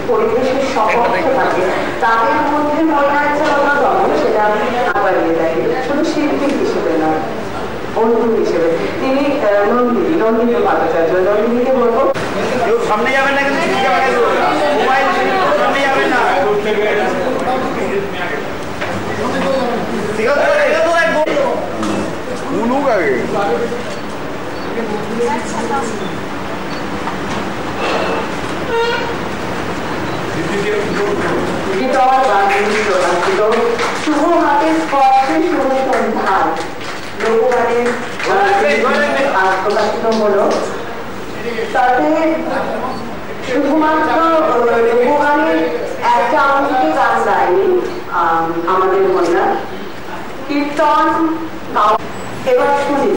পরিবেশের সপক্ষে থাকে তাদের মধ্যে মহিলার যে অন্যতম সেটা আমি বাড়িয়ে দেয় শুধু শিল্পী হিসেবে নয় বন্ধু হিসেবে। তিনি নন্দিনী ভট্টাচার্য। নন্দিনীকে বলবো সামনে যাবেন না কিন্তু মোবাইল সামনে যাবেন না ঠিক আছে উনুক আগে শুভ হাতের স্পর্শে শুভ সন্ধ্যায় লোকগানের প্রকাশিত হলো। তাতে শুধুমাত্র লোকগানের একটা অঙ্কে গান গায়নি আমাদের মহিলা, কীর্তন। এবার শুনি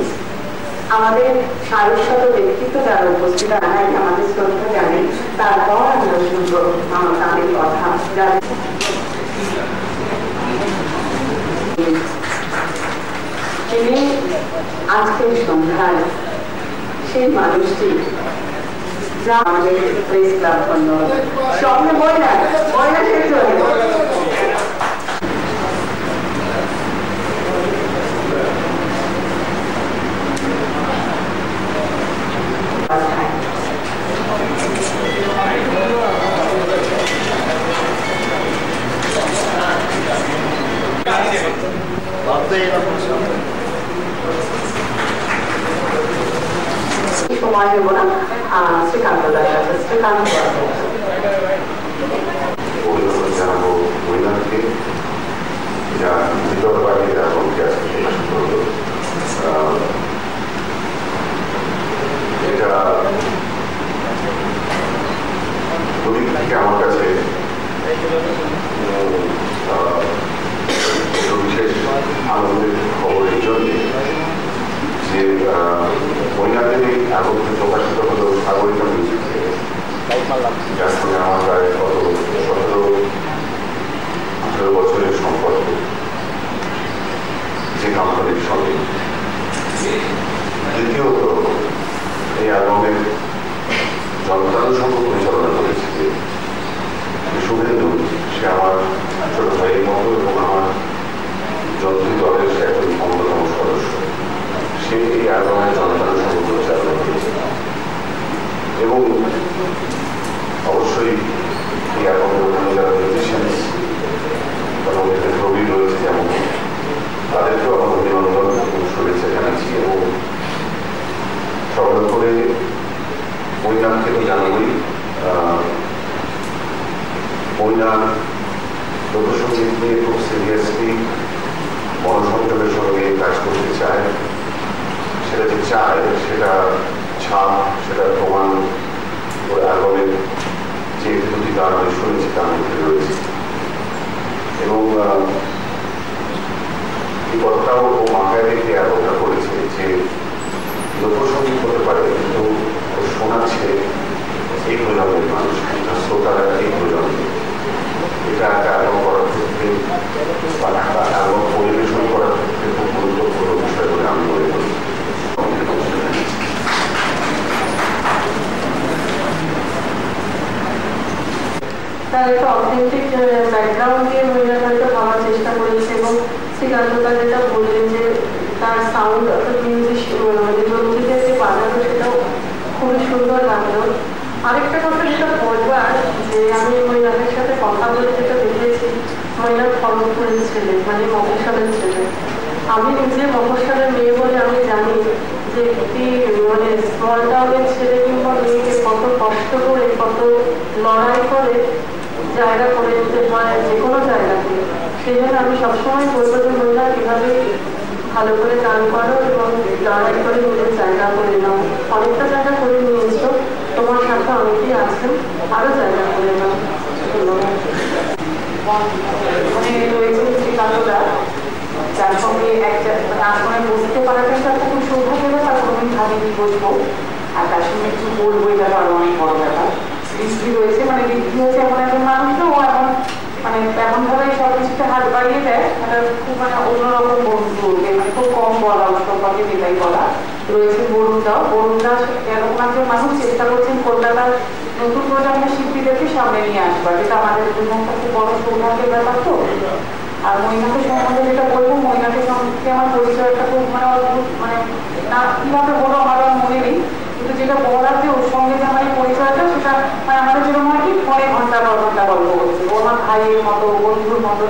আমাদের সারস্বত ব্যক্তিত্ব যারা উপস্থিত আছেন আমাদের শ্রদ্ধা জানেন, তারপর আমরা শুনবো আমার তাদের কথা। তিনি আজকের সন্ধ্যায় সেই মানুষটি আমাদের প্রেস ক্লাব ধন্যবাদ স্বপ্নে বইনা শেষ হয়ে সময় দেবো না। শ্রীকান্ত দাস আছে, শ্রীকান্ত জানাবো মহিলাকে যা ভিতর বাড়ি এবং এটা ওদিক থেকে আমার কাছে বিশেষ আনন্দের খবর এই জন্যে যে মহিলাদের এই আগমনে প্রকাশিত হল সাগরিকা মিউজিক থেকে, যার সঙ্গে আমার প্রায় গত 17-18 বছরের সম্পর্ক যে কোম্পানির সঙ্গে। দ্বিতীয়ত এই অ্যালবামের যন্ত্রাংশ সংখ্যক পরিচালনা করেছে শুভেন্দু, সে আমার ছোট ভাইয়ের মতো এবং আমার যন্ত্রী দলের সে একজন অন্যতম সদস্য। সে এই অ্যালবামের যন্ত্রাংশ সংখ্যক পরিচালনা করেছে এবং অবশ্যই এই অ্যালবামের অন্যান্য যারা মিউজিশিয়ানস এবং এতে ছবি রয়েছে যেমন তাদেরকেও আমার অভিনন্দন এবং শুভেচ্ছা জানাচ্ছি। এবং সকাল করে মহিলাকে তো জানাবই, মহিলা লোকসঙ্গীত নিয়ে খুব সিরিয়াসলি গণসংযোগের সঙ্গে কাজ করতে চায়। সেটা যে চায় সেটা ছাপ, সেটা প্রমাণ ওর অ্যালবামের যে দুটি গান আমি শুনেছি তার মধ্যে রয়েছে। এবং এই কথাটাও ও মাথায় রেখে অ্যালবামটা করেছে যে লোকসঙ্গীত করতে পারে কিন্তু ও শোনাচ্ছে এই প্রজন্মের মানুষ, শ্রোতারা এই প্রজন্ম। এটা একটা অ্যালবাম করার ক্ষেত্রে বা একটা অ্যালবাম পরিবেশন করার ক্ষেত্রে খুব গুরুত্বপূর্ণ বিষয় বলে আমি মনে করি। তার একটা অথেন্টিক ব্যাকগ্রাউন্ড দিয়ে মহিলা হয়তো ভাবার চেষ্টা করেছে। এবং শ্রীকান্তদা যেটা বললেন যে তার সাউন্ড অর্থাৎ মিউজিক যন্ত্রীতে যে বাজানো সেটাও খুবই সুন্দর লাগলো। আরেকটা কথা যেটা বলবার যে আমি মহিলাদের সাথে কথা বলে যেটা দেখেছি, মহিলার খড়গপুরের ছেলে মানে মফস্বলের ছেলে। আমি নিজে মফস্বলের মেয়ে বলে আমি জানি যে একটি মানে স্মল টাউনের ছেলে কিংবা মেয়েকে কত কষ্ট করে কত লড়াই করে জায়গা করে নিতে হয় যে কোনো জায়গাতে। সেই জন্য আমি সবসময় বলবো যে মহিলা কীভাবে ভালো করে গান করো এবং লড়াই করে নিজের জায়গা করে নাও। অনেকটা জায়গা করে নিয়েছো, তোমার সাথে অনেকেই আছেন, আরো জায়গা করে নাও। রয়েছে শ্রীকান্তদা, যার সঙ্গে একটা আসনে বসতে পারাটা একটা খুব সৌভাগ্য ব্যাপার। কোনোদিন ভাবিনি বসবো আর তার সঙ্গে একটু বলবো, এটা আরো অনেক বড় ব্যাপার। বৃষ্টি রয়েছে মানে বৃদ্ধি হয়েছে এমন একজন মানুষ তো ও এখন মানে এমনভাবে সব কিছুতে হাত বাড়িয়ে দেয়, একটা খুব মানে অন্যরকম বন্ধু, মানে খুব কম বলা সম্পর্কে যেটাই বলা। রয়েছে বরুণদাও, বরুণদা এরকম একজন মানুষ চেষ্টা করছেন কলকাতার নতুন প্রজন্মের শিল্পীদেরকে সামনে নিয়ে আসবা, যেটা আমাদের জন্য একটা খুব বড় সৌভাগ্যের ব্যাপার। তো আর মহিলাকে সম্বন্ধে যেটা বলবো, মহিলাকে সম্পর্কে আমার পরিচয়টা খুব মানে অদ্ভুত, মানে না কিভাবে বলো আমার আর মনে নেই, কিন্তু যেটা বলার যে ওর সঙ্গে যে আমার এই পরিচয়টা, সেটা মানে আমাদের যেরকম হয় কি পরে ঘন্টা পর ঘন্টা গল্প করছে, ও আমার ভাইয়ের মতো, বন্ধুর মতো।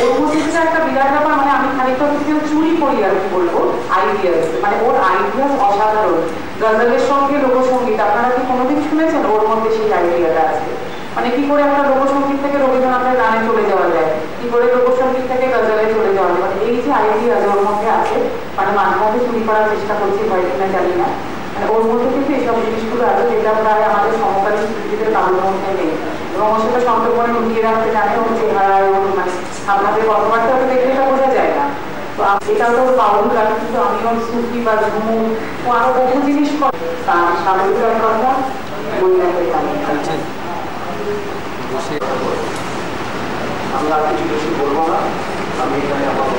ওর মধ্যে যেটা একটা বিরাট ব্যাপার, মানে আমি খানিকটা হচ্ছে চুরি করি আর কি বলবো, আইডিয়াস, মানে ওর আইডিয়াস অসাধারণ। গজলের সঙ্গে লোকসঙ্গীত, আপনারা কি কোনোদিন শুনেছেন? ওর মধ্যে সেই আইডিয়াটা আছে, মানে কি করে একটা লোকসঙ্গীত থেকে রবীন্দ্রনাথের গানে চলে যাওয়া যায়, কি করে লোকসঙ্গীত থেকে গজলে চলে যাওয়া যায়, মানে এই যে আইডিয়া ওর মধ্যে আছে, মানে মাঝে মাঝে চুরি করার চেষ্টা করছি, হয় কিনা জানি না, মানে ওর মধ্যে কিন্তু এইসব জিনিসগুলো আছে যেটা প্রায় আমাদের সমকালীন শিল্পীদের কারোর মধ্যে নেই, এবং ওর সাথে সন্তর্পণে লুকিয়ে রাখতে জানে, ওর চেহারায়, ওর মানে আপনাদের কথাবার্তা ওকে দেখলে এটা বোঝা যায় না। তো এটাও তো বাউল গান, কিন্তু আমি ওর সুফি বা ঝুমুর ও আরো বহু জিনিস তার স্বাভাবিক কথা মহিলাদের গানে। আমরা কিছু বেশি বলবো না, আমি এখানে আমার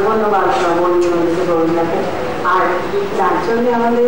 ধন্যবাদ বন্ধুকে, আর যার জন্য আমাদের